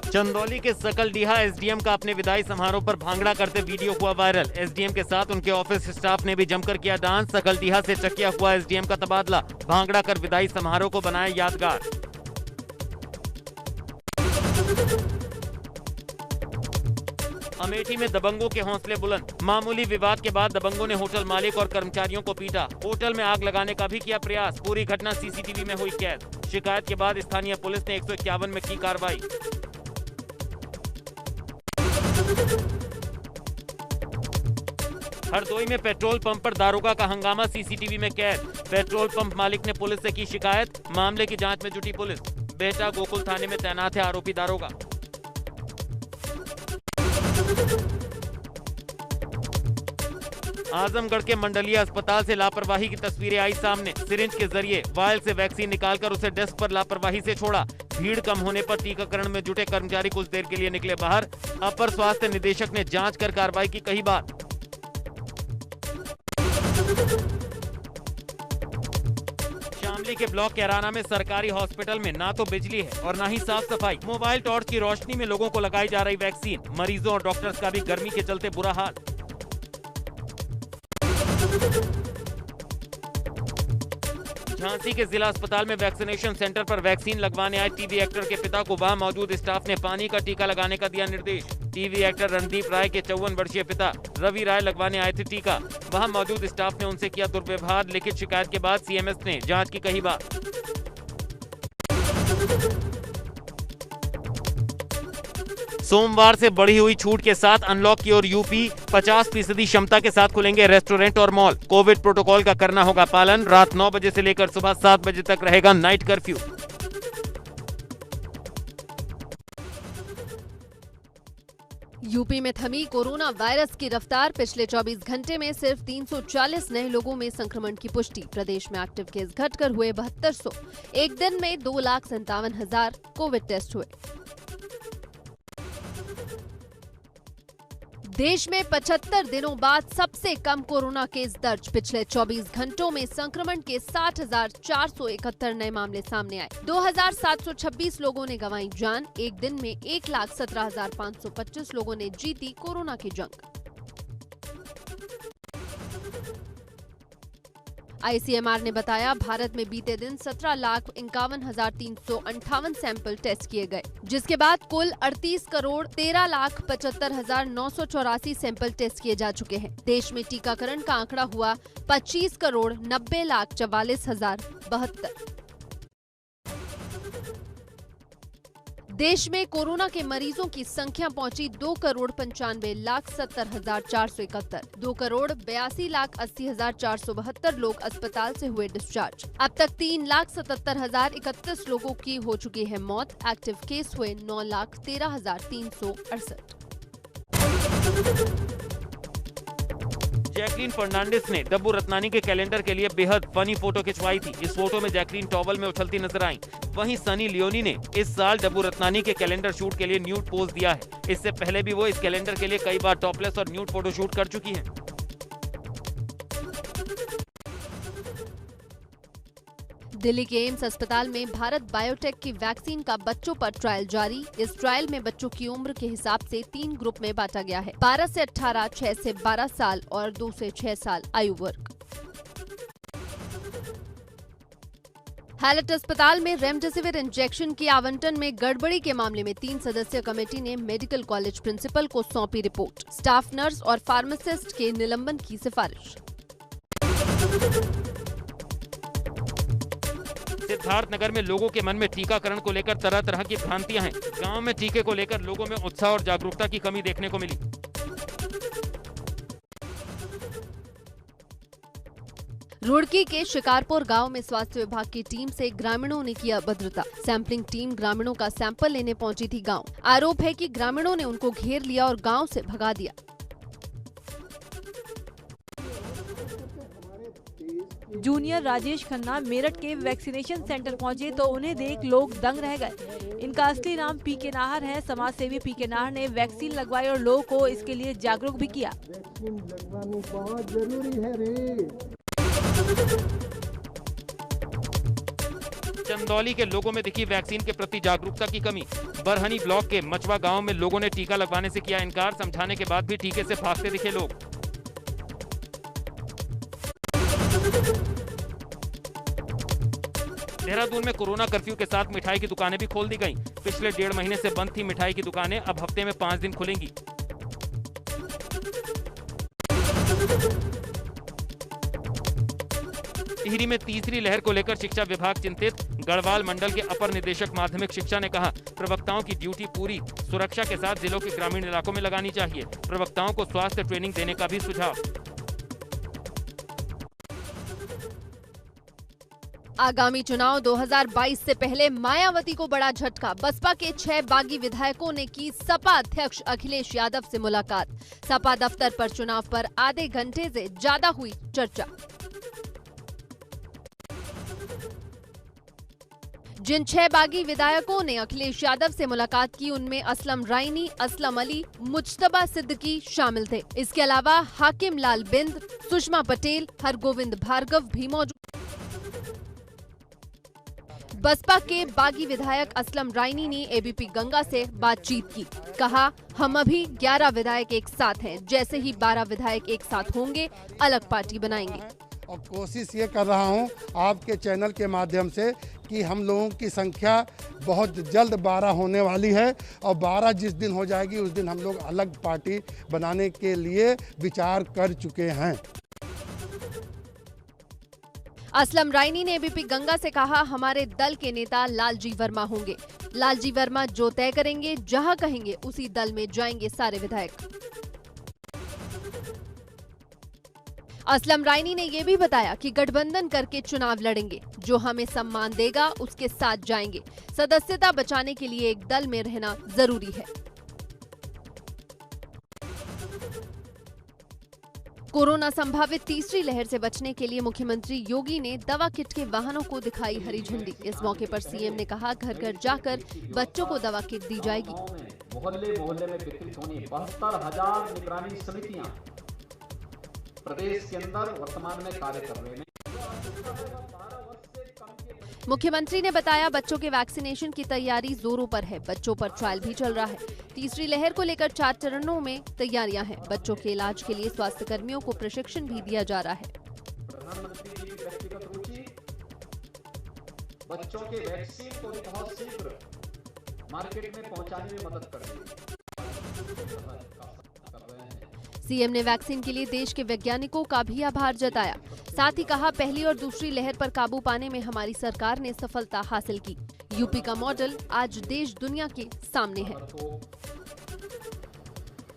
चंदौली के सकलडीहा एसडीएम का अपने विदाई समारोह पर भांगड़ा करते वीडियो हुआ वायरल। एसडीएम के साथ उनके ऑफिस स्टाफ ने भी जमकर किया डांस। सकलडीहा से चकिया हुआ एसडीएम का तबादला, भांगड़ा कर विदाई समारोह को बनाया यादगार। अमेठी में दबंगों के हौसले बुलंद, मामूली विवाद के बाद दबंगों ने होटल मालिक और कर्मचारियों को पीटा। होटल में आग लगाने का भी किया प्रयास। पूरी घटना सीसीटीवी में हुई कैद। शिकायत के बाद स्थानीय पुलिस ने 151 में की कार्रवाई। हरदोई में पेट्रोल पंप पर दारोगा का हंगामा सीसीटीवी में कैद। पेट्रोल पंप मालिक ने पुलिस से की शिकायत। मामले की जांच में जुटी पुलिस। बेहटा गोकुल थाने में तैनात है आरोपी दारोगा। आजमगढ़ के मंडलीय अस्पताल से लापरवाही की तस्वीरें आई सामने। सिरिंज के जरिए वायल से वैक्सीन निकालकर उसे डेस्क पर लापरवाही से छोड़ा। भीड़ कम होने पर टीकाकरण में जुटे कर्मचारी कुछ देर के लिए निकले बाहर। अपर स्वास्थ्य निदेशक ने जांच कर कार्रवाई की कही बात। शामली के ब्लॉक कैराना में सरकारी हॉस्पिटल में ना तो बिजली है और ना ही साफ सफाई। मोबाइल टॉर्च की रोशनी में लोगों को लगाई जा रही वैक्सीन। मरीजों और डॉक्टर्स का भी गर्मी के चलते बुरा हाल। झांसी के जिला अस्पताल में वैक्सीनेशन सेंटर पर वैक्सीन लगवाने आए टीवी एक्टर के पिता को वहां मौजूद स्टाफ ने पानी का टीका लगाने का दिया निर्देश। टीवी एक्टर रणदीप राय के 54 वर्षीय पिता रवि राय लगवाने आए थे टीका। वहां मौजूद स्टाफ ने उनसे किया दुर्व्यवहार। लिखित शिकायत के बाद सीएमएस ने जांच की कही बात। सोमवार से बढ़ी हुई छूट के साथ अनलॉक की ओर यूपी। 50% क्षमता के साथ खुलेंगे रेस्टोरेंट और मॉल। कोविड प्रोटोकॉल का करना होगा पालन। रात 9 बजे से लेकर सुबह 7 बजे तक रहेगा नाइट कर्फ्यू। यूपी में थमी कोरोना वायरस की रफ्तार। पिछले 24 घंटे में सिर्फ 340 नए लोगों में संक्रमण की पुष्टि। प्रदेश में एक्टिव केस घटकर हुए 7200। एक दिन में 2,57,000 कोविड टेस्ट हुए। देश में 75 दिनों बाद सबसे कम कोरोना केस दर्ज। पिछले 24 घंटों में संक्रमण के 60,471 नए मामले सामने आए। 2,726 लोगों ने गंवाई जान। एक दिन में 1,17,525 लोगों ने जीती कोरोना की जंग। आईसीएमआर ने बताया भारत में बीते दिन 17,51,358 सैंपल टेस्ट किए गए, जिसके बाद कुल 38,13,75,984 सैंपल टेस्ट किए जा चुके हैं। देश में टीकाकरण का आंकड़ा हुआ 25,90,44,072। देश में कोरोना के मरीजों की संख्या पहुंची 2,95,70,471। 2,82,80,472 लोग अस्पताल से हुए डिस्चार्ज। अब तक 3,77,031 लोगों की हो चुकी है मौत। एक्टिव केस हुए 9,13,368। जैकलीन फर्नांडिस ने डब्बू रत्नानी के कैलेंडर के लिए बेहद फनी फोटो खिंचवाई थी। इस फोटो में जैकलीन टॉवल में उछलती नजर आई। वहीं सनी लियोनी ने इस साल डब्बू रत्नानी के कैलेंडर शूट के लिए न्यूड पोज दिया है। इससे पहले भी वो इस कैलेंडर के लिए कई बार टॉपलेस और न्यूड फोटो शूट कर चुकी हैं। दिल्ली के एम्स अस्पताल में भारत बायोटेक की वैक्सीन का बच्चों पर ट्रायल जारी। इस ट्रायल में बच्चों की उम्र के हिसाब से 3 ग्रुप में बांटा गया है। 12 से 18, 6 से 12 साल और 2 से 6 साल आयु वर्ग। हैलट अस्पताल में रेमडेसिविर इंजेक्शन की आवंटन में गड़बड़ी के मामले में 3 सदस्यीय कमेटी ने मेडिकल कॉलेज प्रिंसिपल को सौंपी रिपोर्ट। स्टाफ नर्स और फार्मासिस्ट के निलंबन की सिफारिश। सिद्धार्थनगर में लोगों के मन में टीकाकरण को लेकर तरह तरह की भ्रांतियां हैं। गांव में टीके को लेकर लोगों में उत्साह और जागरूकता की कमी देखने को मिली। रुड़की के शिकारपुर गांव में स्वास्थ्य विभाग की टीम से ग्रामीणों ने किया अभद्रता। सैंपलिंग टीम ग्रामीणों का सैंपल लेने पहुंची थी गांव। आरोप है कि ग्रामीणों ने उनको घेर लिया और गांव से भगा दिया। जूनियर राजेश खन्ना मेरठ के वैक्सीनेशन सेंटर पहुंचे तो उन्हें देख लोग दंग रह गए। इनका असली नाम पीके नाहर है। समाज सेवी पीके नाहर ने वैक्सीन लगवाई और लोगों को इसके लिए जागरूक भी किया। वैक्सीन लगवानी बहुत जरूरी है रे। चंदौली के लोगों में दिखी वैक्सीन के प्रति जागरूकता की कमी। बरहनी ब्लॉक के मचवा गांव में लोगों ने टीका लगवाने से किया इनकार, समझाने के बाद भी टीके से भागते दिखे लोग। देहरादून में कोरोना कर्फ्यू के साथ मिठाई की दुकानें भी खोल दी गईं। पिछले 1.5 महीने से बंद थी मिठाई की दुकानें, अब हफ्ते में 5 दिन खुलेंगी। टिहरी में तीसरी लहर को लेकर शिक्षा विभाग चिंतित। गढ़वाल मंडल के अपर निदेशक माध्यमिक शिक्षा ने कहा, प्रवक्ताओं की ड्यूटी पूरी सुरक्षा के साथ जिलों के ग्रामीण इलाकों में लगानी चाहिए। प्रवक्ताओं को स्वास्थ्य ट्रेनिंग देने का भी सुझाव। आगामी चुनाव 2022 से पहले मायावती को बड़ा झटका। बसपा के 6 बागी विधायकों ने की सपा अध्यक्ष अखिलेश यादव से मुलाकात। सपा दफ्तर पर चुनाव पर आधे घंटे से ज्यादा हुई चर्चा। जिन 6 बागी विधायकों ने अखिलेश यादव से मुलाकात की, उनमें असलम रायनी, असलम अली, मुज्तबा सिद्दीकी शामिल थे। इसके अलावा हाकिम लाल बिंद, सुषमा पटेल, हरगोविंद भार्गव भी मौजूद। बसपा के बागी विधायक असलम रायनी ने एबीपी गंगा से बातचीत की। कहा, हम अभी 11 विधायक एक साथ हैं, जैसे ही 12 विधायक एक साथ होंगे अलग पार्टी बनाएंगे। और कोशिश ये कर रहा हूं आपके चैनल के माध्यम से कि हम लोगों की संख्या बहुत जल्द 12 होने वाली है और 12 जिस दिन हो जाएगी उस दिन हम लोग अलग पार्टी बनाने के लिए विचार कर चुके हैं। असलम रायनी ने एबीपी गंगा से कहा, हमारे दल के नेता लालजी वर्मा होंगे। लालजी वर्मा जो तय करेंगे, जहां कहेंगे उसी दल में जाएंगे सारे विधायक। असलम रायनी ने यह भी बताया कि गठबंधन करके चुनाव लड़ेंगे, जो हमें सम्मान देगा उसके साथ जाएंगे। सदस्यता बचाने के लिए एक दल में रहना जरूरी है। कोरोना संभावित तीसरी लहर से बचने के लिए मुख्यमंत्री योगी ने दवा किट के वाहनों को दिखाई हरी झंडी। इस मौके पर सीएम ने कहा, घर घर जाकर बच्चों को दवा किट दी जाएगी। मोहल्ले मोहल्ले में वितरित होनी 72,000 निगरानी समितियां प्रदेश के अंदर वर्तमान में कार्य कर रहे हैं। मुख्यमंत्री ने बताया, बच्चों के वैक्सीनेशन की तैयारी जोरों पर है। बच्चों पर ट्रायल भी चल रहा है। तीसरी लहर को लेकर 4 चरणों में तैयारियां हैं। बच्चों के इलाज के लिए स्वास्थ्य कर्मियों को प्रशिक्षण भी दिया जा रहा है। प्रधानमंत्री जी की व्यक्तिगत रुचि बच्चों के वैक्सीन को बहुत शीघ्र मार्केट में पहुंचाने में मदद कर रही है। सीएम ने वैक्सीन के लिए देश के वैज्ञानिकों का भी आभार जताया। साथ ही कहा, पहली और दूसरी लहर पर काबू पाने में हमारी सरकार ने सफलता हासिल की। यूपी का मॉडल आज देश दुनिया के सामने है।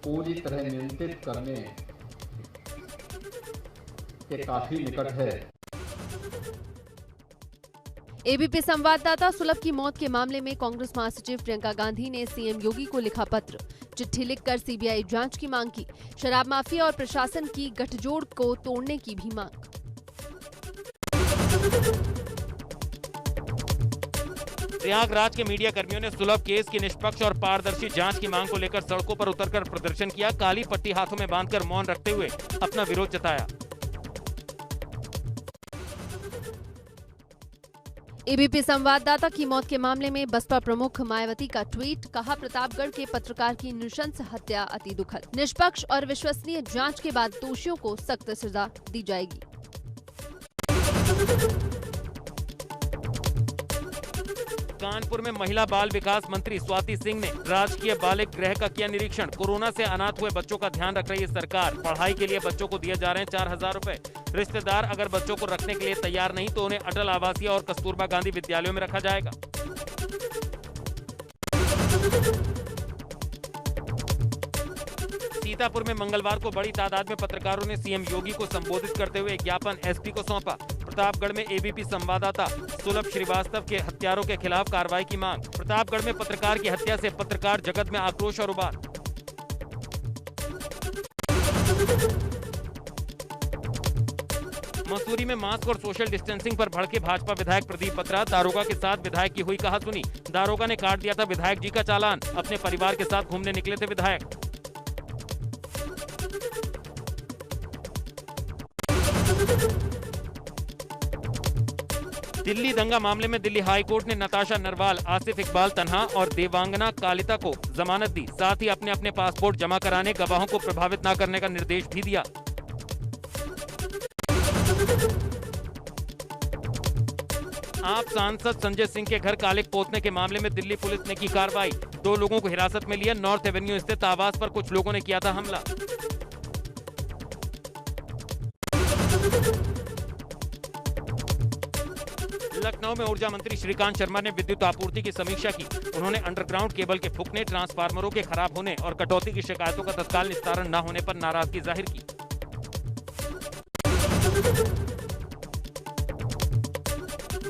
पूरी तरह नियंत्रित करने के काफी निकट है। एबीपी संवाददाता सुलभ की मौत के मामले में कांग्रेस महासचिव प्रियंका गांधी ने सीएम योगी को लिखा पत्र। चिट्ठी लिखकर सीबीआई जांच की मांग की। शराब माफिया और प्रशासन की गठजोड़ को तोड़ने की भी मांग। प्रयागराज के मीडिया कर्मियों ने सुलभ केस की निष्पक्ष और पारदर्शी जांच की मांग को लेकर सड़कों पर उतरकर प्रदर्शन किया। काली पट्टी हाथों में बांधकर मौन रखते हुए अपना विरोध जताया। एबीपी संवाददाता की मौत के मामले में बसपा प्रमुख मायावती का ट्वीट। कहा, प्रतापगढ़ के पत्रकार की नृशंस हत्या अति दुखद। निष्पक्ष और विश्वसनीय जांच के बाद दोषियों को सख्त सजा दी जाएगी। कानपुर में महिला बाल विकास मंत्री स्वाति सिंह ने राजकीय बालिक गृह का किया निरीक्षण। कोरोना से अनाथ हुए बच्चों का ध्यान रख रही है सरकार। पढ़ाई के लिए बच्चों को दिए जा रहे हैं 4,000 रुपए। रिश्तेदार अगर बच्चों को रखने के लिए तैयार नहीं तो उन्हें अटल आवासीय और कस्तूरबा गांधी विद्यालयों में रखा जाएगा। सीतापुर में मंगलवार को बड़ी तादाद में पत्रकारों ने सीएम योगी को संबोधित करते हुए एक ज्ञापन एसपी को सौंपा। प्रतापगढ़ में एबीपी संवाददाता सुलभ श्रीवास्तव के हत्यारों के खिलाफ कार्रवाई की मांग। प्रतापगढ़ में पत्रकार की हत्या से पत्रकार जगत में आक्रोश और उबाल। मसूरी में मास्क और सोशल डिस्टेंसिंग पर भड़के भाजपा विधायक प्रदीप बत्रा। दारोगा के साथ विधायक की हुई कहासुनी। दारोगा ने काट दिया था विधायक जी का चालान। अपने परिवार के साथ घूमने निकले थे विधायक। दिल्ली दंगा मामले में दिल्ली हाई कोर्ट ने नताशा नरवाल, आसिफ इकबाल तन्हा और देवांगना कालिता को जमानत दी। साथ ही अपने अपने पासपोर्ट जमा कराने, गवाहों को प्रभावित न करने का निर्देश भी दिया। आप सांसद संजय सिंह के घर कालिक पोतने के मामले में दिल्ली पुलिस ने की कार्रवाई। 2 लोगों को हिरासत में लिया। नॉर्थ एवेन्यू स्थित आवास पर कुछ लोगों ने किया था हमला। लखनऊ में ऊर्जा मंत्री श्रीकांत शर्मा ने विद्युत आपूर्ति की समीक्षा की। उन्होंने अंडरग्राउंड केबल के फूकने, ट्रांसफार्मरों के खराब होने और कटौती की शिकायतों का तत्काल निस्तारण न होने पर नाराजगी जाहिर की।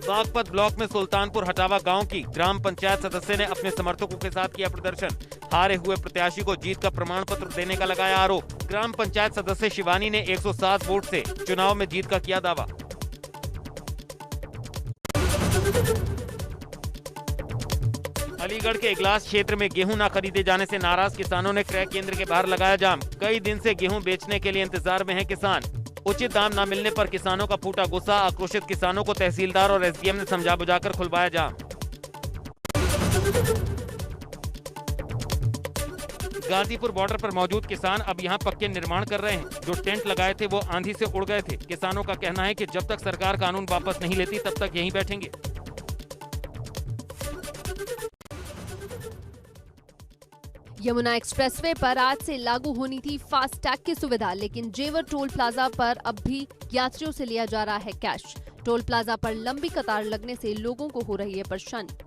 बागपत ब्लॉक में सुल्तानपुर हटावा गांव की ग्राम पंचायत सदस्य ने अपने समर्थकों के साथ किया प्रदर्शन। हारे हुए प्रत्याशी को जीत का प्रमाण पत्र देने का लगाया आरोप। ग्राम पंचायत सदस्य शिवानी ने 107 वोट से चुनाव में जीत का किया दावा। अलीगढ़ के इगलास क्षेत्र में गेहूं न खरीदे जाने से नाराज किसानों ने क्रय केंद्र के बाहर लगाया जाम। कई दिन से गेहूं बेचने के लिए इंतजार में हैं किसान। उचित दाम न मिलने पर किसानों का फूटा गुस्सा। आक्रोशित किसानों को तहसीलदार और एसडीएम ने समझा बुझाकर खुलवाया जाम। गाजीपुर बॉर्डर पर मौजूद किसान अब यहां पक्के निर्माण कर रहे हैं। जो टेंट लगाए थे वो आंधी से उड़ गए थे। किसानों का कहना है कि जब तक सरकार कानून वापस नहीं लेती तब तक यहीं बैठेंगे। यमुना एक्सप्रेसवे पर आज से लागू होनी थी फास्ट टैग की सुविधा, लेकिन जेवर टोल प्लाजा पर अब भी यात्रियों से लिया जा रहा है कैश। टोल प्लाजा पर लंबी कतार लगने से लोगों को हो रही है परेशानी।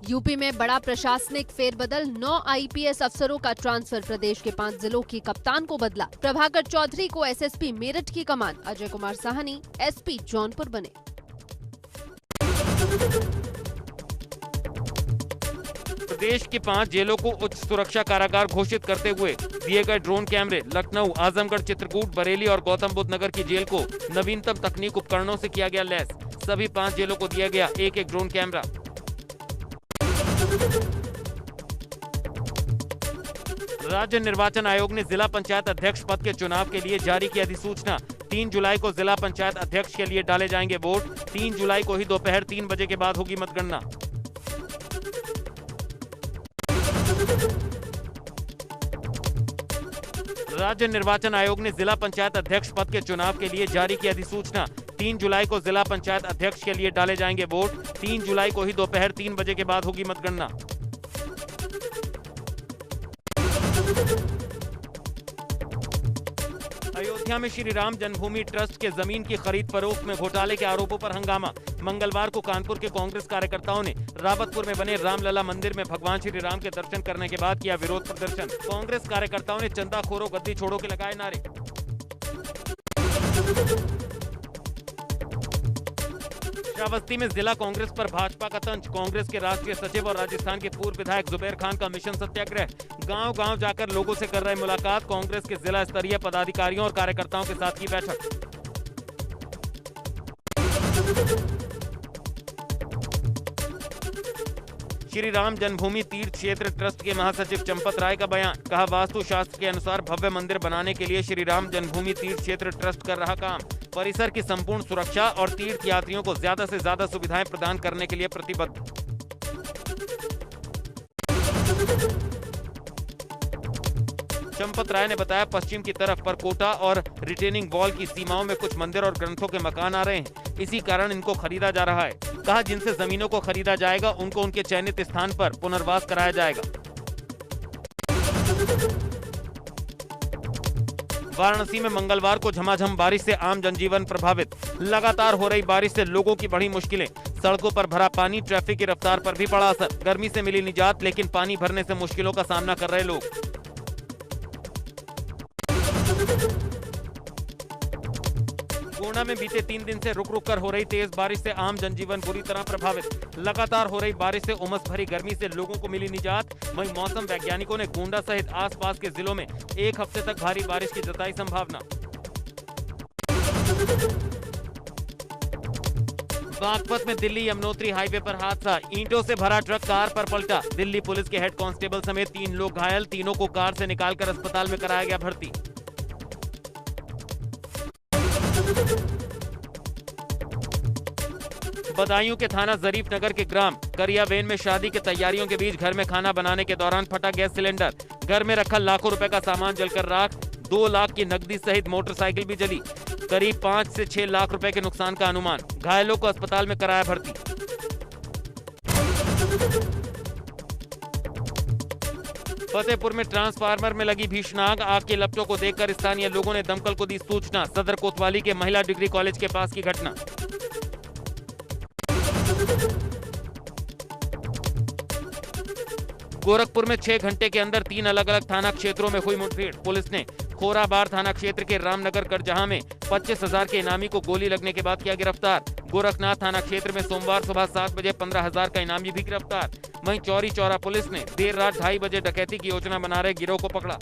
यूपी में बड़ा प्रशासनिक फेरबदल। 9 आईपीएस अफसरों का ट्रांसफर। प्रदेश के 5 जिलों की कप्तान को बदला। प्रभाकर चौधरी को एसएसपी मेरठ की कमान। अजय कुमार साहनी एसपी जौनपुर बने। प्रदेश की 5 जेलों को उच्च सुरक्षा कारागार घोषित करते हुए दिए गए ड्रोन कैमरे। लखनऊ, आजमगढ़, चित्रकूट, बरेली और गौतम बुद्ध नगर की जेल को नवीनतम तकनीक उपकरणों से किया गया लैस। सभी 5 जेलों को दिया गया एक ड्रोन कैमरा। राज्य निर्वाचन आयोग ने जिला पंचायत अध्यक्ष पद के चुनाव के लिए जारी की अधिसूचना। 3 जुलाई को जिला पंचायत अध्यक्ष के लिए डाले जाएंगे वोट। 3 जुलाई को ही दोपहर 3 बजे के बाद होगी मतगणना। राज्य निर्वाचन आयोग ने जिला पंचायत अध्यक्ष पद के चुनाव के लिए जारी की अधिसूचना। 3 जुलाई को जिला पंचायत अध्यक्ष के लिए डाले जाएंगे वोट। 3 जुलाई को ही दोपहर 3 बजे के बाद होगी मतगणना। अयोध्या में श्री राम जन्मभूमि ट्रस्ट के जमीन की खरीद फरोख्त में घोटाले के आरोपों पर हंगामा। मंगलवार को कानपुर के कांग्रेस कार्यकर्ताओं ने रावतपुर में बने रामलला मंदिर में भगवान श्री राम के दर्शन करने के बाद किया विरोध प्रदर्शन। कांग्रेस कार्यकर्ताओं ने चंदा खोरो, गद्दी छोड़ो के लगाए नारे। श्रावस्ती में जिला कांग्रेस पर भाजपा का तंज। कांग्रेस के राष्ट्रीय सचिव और राजस्थान के पूर्व विधायक जुबैर खान का मिशन सत्याग्रह। गांव-गांव जाकर लोगों से कर रहे मुलाकात। कांग्रेस के जिला स्तरीय पदाधिकारियों और कार्यकर्ताओं के साथ की बैठक। श्री राम जन्मभूमि तीर्थ क्षेत्र ट्रस्ट के महासचिव चंपत राय का बयान। कहा, वास्तु शास्त्र के अनुसार भव्य मंदिर बनाने के लिए श्री राम जन्मभूमि तीर्थ क्षेत्र ट्रस्ट कर रहा काम। परिसर की संपूर्ण सुरक्षा और तीर्थ यात्रियों को ज्यादा से ज्यादा सुविधाएं प्रदान करने के लिए प्रतिबद्ध। चंपत राय ने बताया, पश्चिम की तरफ पर कोटा और रिटेनिंग वॉल की सीमाओं में कुछ मंदिर और ग्रंथों के मकान आ रहे हैं। इसी कारण इनको खरीदा जा रहा है। कहा, जिनसे जमीनों को खरीदा जाएगा उनको उनके चयनित स्थान पर पुनर्वास कराया जाएगा। वाराणसी में मंगलवार को झमाझम बारिश से आम जनजीवन प्रभावित। लगातार हो रही बारिश से लोगों की बढ़ी मुश्किलें। सड़कों पर भरा पानी, ट्रैफिक की रफ्तार पर भी पड़ा असर। गर्मी से मिली निजात, लेकिन पानी भरने से मुश्किलों का सामना कर रहे लोग। गोंडा में बीते 3 दिन से रुक रुक कर हो रही तेज बारिश से आम जनजीवन बुरी तरह प्रभावित। लगातार हो रही बारिश से उमस भरी गर्मी से लोगों को मिली निजात। वहीं मौसम वैज्ञानिकों ने गोंडा सहित आसपास के जिलों में 1 हफ्ते तक भारी बारिश की जताई संभावना। बागपत में दिल्ली यमुनोत्री हाईवे पर हादसा। ईंटों से भरा ट्रक कार पर पलटा। दिल्ली पुलिस के हेड कांस्टेबल समेत 3 लोग घायल। तीनों को कार से निकालकर अस्पताल में कराया गया भर्ती। बदायूं के थाना जरीफ नगर के ग्राम करियावेन में शादी की तैयारियों के बीच घर में खाना बनाने के दौरान फटा गैस सिलेंडर। घर में रखा लाखों रुपए का सामान जलकर राख। 2 लाख की नकदी सहित मोटरसाइकिल भी जली। करीब 5 से 6 लाख रुपए के नुकसान का अनुमान। घायलों को अस्पताल में कराया भर्ती। फतेहपुर में ट्रांसफार्मर में लगी भीषण आग के लपटों को देखकर स्थानीय लोगों ने दमकल को दी सूचना। सदर कोतवाली के महिला डिग्री कॉलेज के पास की घटना। गोरखपुर में 6 घंटे के अंदर 3 अलग अलग थाना क्षेत्रों में हुई मुठभेड़। पुलिस ने खोराबार थाना क्षेत्र के रामनगर करजहां में 25,000 के इनामी को गोली लगने के बाद किया गिरफ्तार। गोरखनाथ थाना क्षेत्र में सोमवार सुबह 7 बजे 15,000 का इनामी भी गिरफ्तार। वहीं चौरी चौरा पुलिस ने देर रात 2:30 बजे डकैती की योजना बना रहे गिरोह को पकड़ा।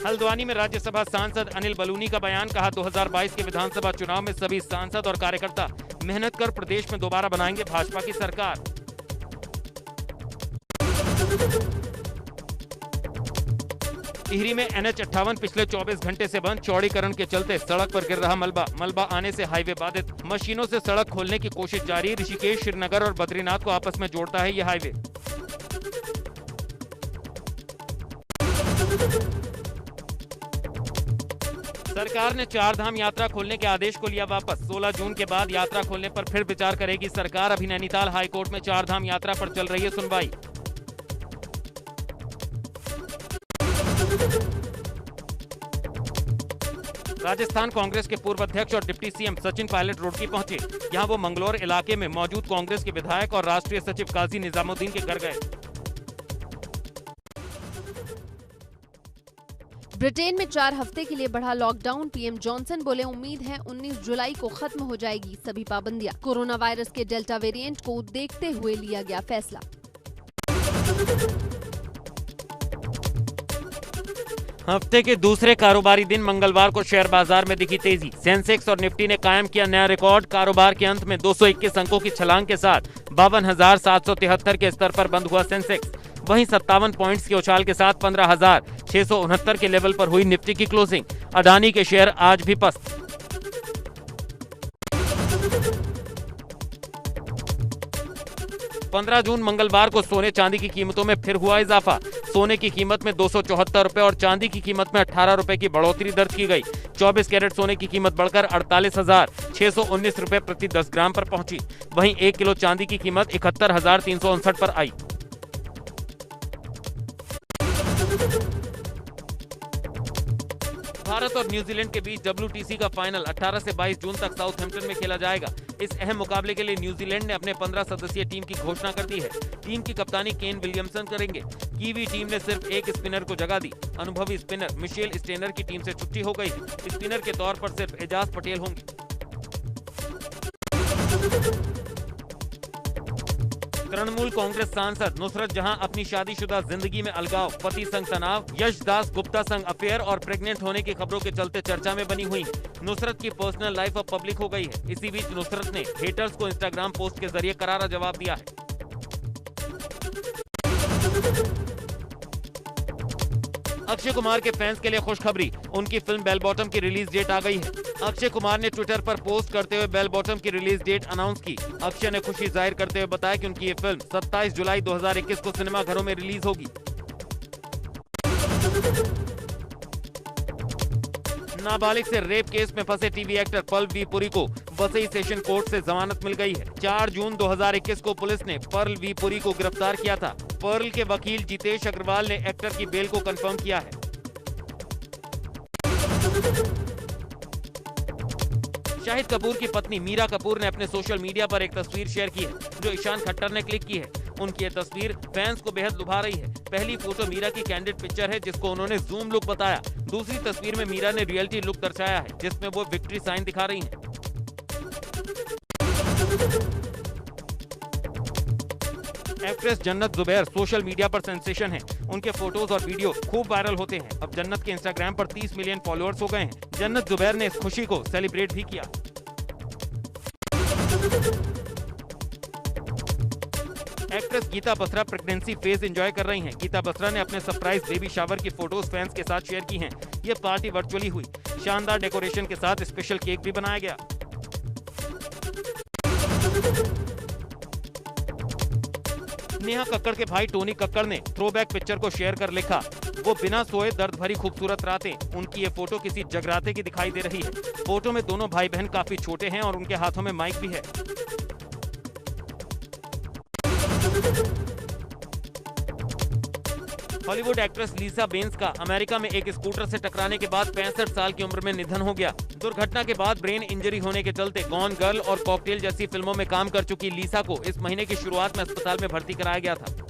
हल्द्वानी में राज्यसभा सांसद अनिल बलूनी का बयान। कहा 2022 के विधानसभा चुनाव में सभी सांसद और कार्यकर्ता मेहनत कर प्रदेश में दोबारा बनाएंगे भाजपा की सरकार। टिहरी में NH-58 पिछले 24 घंटे से बंद। चौड़ीकरण के चलते सड़क पर गिर रहा मलबा आने से हाईवे बाधित। मशीनों से सड़क खोलने की कोशिश जारी। ऋषिकेश, श्रीनगर और बद्रीनाथ को आपस में जोड़ता है यह हाईवे। सरकार ने 4 धाम यात्रा खोलने के आदेश को लिया वापस। 16 जून के बाद यात्रा खोलने पर फिर विचार करेगी सरकार। अभी नैनीताल हाईकोर्ट में 4 धाम यात्रा पर चल रही है सुनवाई। राजस्थान कांग्रेस के पूर्व अध्यक्ष और डिप्टी सीएम सचिन पायलट रुड़की पहुंचे। यहां वो मंगलौर इलाके में मौजूद कांग्रेस के विधायक और राष्ट्रीय सचिव काजी निजामुद्दीन के घर गए। ब्रिटेन में 4 हफ्ते के लिए बढ़ा लॉकडाउन। पीएम जॉनसन बोले उम्मीद है 19 जुलाई को खत्म हो जाएगी सभी पाबंदियां। कोरोना वायरस के डेल्टा वेरिएंट को देखते हुए लिया गया फैसला। हफ्ते के दूसरे कारोबारी दिन मंगलवार को शेयर बाजार में दिखी तेजी। सेंसेक्स और निफ्टी ने कायम किया नया रिकॉर्ड। कारोबार के अंत में 221 अंकों की छलांग के साथ 52,773 के स्तर पर बंद हुआ सेंसेक्स। वहीं 57 पॉइंट्स के उछाल के साथ 15,669 के लेवल पर हुई निफ्टी की क्लोजिंग। अडानी के शेयर आज भी पस्त। पंद्रह जून मंगलवार को सोने चांदी की कीमतों में फिर हुआ इजाफा। सोने की कीमत में 274 रुपए और चांदी की कीमत में 18 रुपए की बढ़ोतरी दर्ज की गई। 24 कैरेट सोने की कीमत बढ़कर 48,619 रुपए प्रति 10 ग्राम पर पहुंची। वहीं 1 किलो चांदी की कीमत 71,359 पर आई। भारत और न्यूजीलैंड के बीच WTC का फाइनल 18 से 22 जून तक साउथहैम्पटन में खेला जाएगा। इस अहम मुकाबले के लिए न्यूजीलैंड ने अपने 15 सदस्यीय टीम की घोषणा कर दी है। टीम की कप्तानी केन विलियमसन करेंगे। कीवी टीम ने सिर्फ एक स्पिनर को जगह दी। अनुभवी स्पिनर मिशेल स्टेनर की टीम से छुट्टी हो गई है। स्पिनर के तौर पर सिर्फ एजाज पटेल होंगे। तृणमूल कांग्रेस सांसद नुसरत जहां अपनी शादीशुदा जिंदगी में अलगाव, पति संग तनाव, यश दास गुप्ता संग अफेयर और प्रेग्नेंट होने की खबरों के चलते चर्चा में बनी हुई है। नुसरत की पर्सनल लाइफ अब पब्लिक हो गई है। इसी बीच नुसरत ने हेटर्स को इंस्टाग्राम पोस्ट के जरिए करारा जवाब दिया है। अक्षय कुमार के फैंस के लिए खुशखबरी, उनकी फिल्म बेल बॉटम की रिलीज डेट आ गई है। अक्षय कुमार ने ट्विटर पर पोस्ट करते हुए बेल बॉटम की रिलीज डेट अनाउंस की। अक्षय ने खुशी जाहिर करते हुए बताया कि उनकी ये फिल्म 27 जुलाई 2021 को सिनेमाघरों में रिलीज होगी। नाबालिग से रेप केस में फंसे TV actor Pearl V Puri को वसई सेशन कोर्ट से जमानत मिल गई है। 4 जून 2021 को पुलिस ने पर्ल वी पुरी को गिरफ्तार किया था। पर्ल के वकील जितेश अग्रवाल ने एक्टर की बेल को कंफर्म किया है। शाहिद कपूर की पत्नी मीरा कपूर ने अपने सोशल मीडिया पर एक तस्वीर शेयर की है, जो ईशान खट्टर ने क्लिक की है। उनकी ये तस्वीर फैंस को बेहद लुभा रही है। पहली फोटो मीरा की कैंडिड पिक्चर है, जिसको उन्होंने जूम लुक बताया। दूसरी तस्वीर में मीरा ने रियलिटी लुक दर्शाया है, जिसमें वो विक्ट्री साइन दिखा रही हैं। एक्ट्रेस जन्नत जुबैर सोशल मीडिया पर सेंसेशन है। उनके फोटोज और वीडियो खूब वायरल होते हैं। अब जन्नत के इंस्टाग्राम पर 30 मिलियन फॉलोअर्स हो गए हैं। जन्नत जुबैर ने इस खुशी को सेलिब्रेट भी किया। Actress Geeta Basra pregnancy phase enjoy कर रही हैं। गीता बसरा ने अपने सरप्राइज बेबी शावर की फोटोज फैंस के साथ शेयर की हैं। ये पार्टी वर्चुअली हुई। शानदार डेकोरेशन के साथ स्पेशल केक भी बनाया गया। नेहा कक्कड़ के भाई टोनी कक्कड़ ने थ्रोबैक पिक्चर को शेयर कर लिखा, वो बिना सोए दर्द भरी खूबसूरत रातें। उनकी ये फोटो किसी जगराते की दिखाई दे रही है। फोटो में दोनों भाई बहन काफी छोटे हैं और उनके हाथों में माइक भी है। हॉलीवुड एक्ट्रेस लीसा बेंस का अमेरिका में एक स्कूटर से टकराने के बाद 65 साल की उम्र में निधन हो गया। दुर्घटना के बाद ब्रेन इंजरी होने के चलते गॉन गर्ल और कॉकटेल जैसी फिल्मों में काम कर चुकी लीसा को इस महीने की शुरुआत में अस्पताल में भर्ती कराया गया था।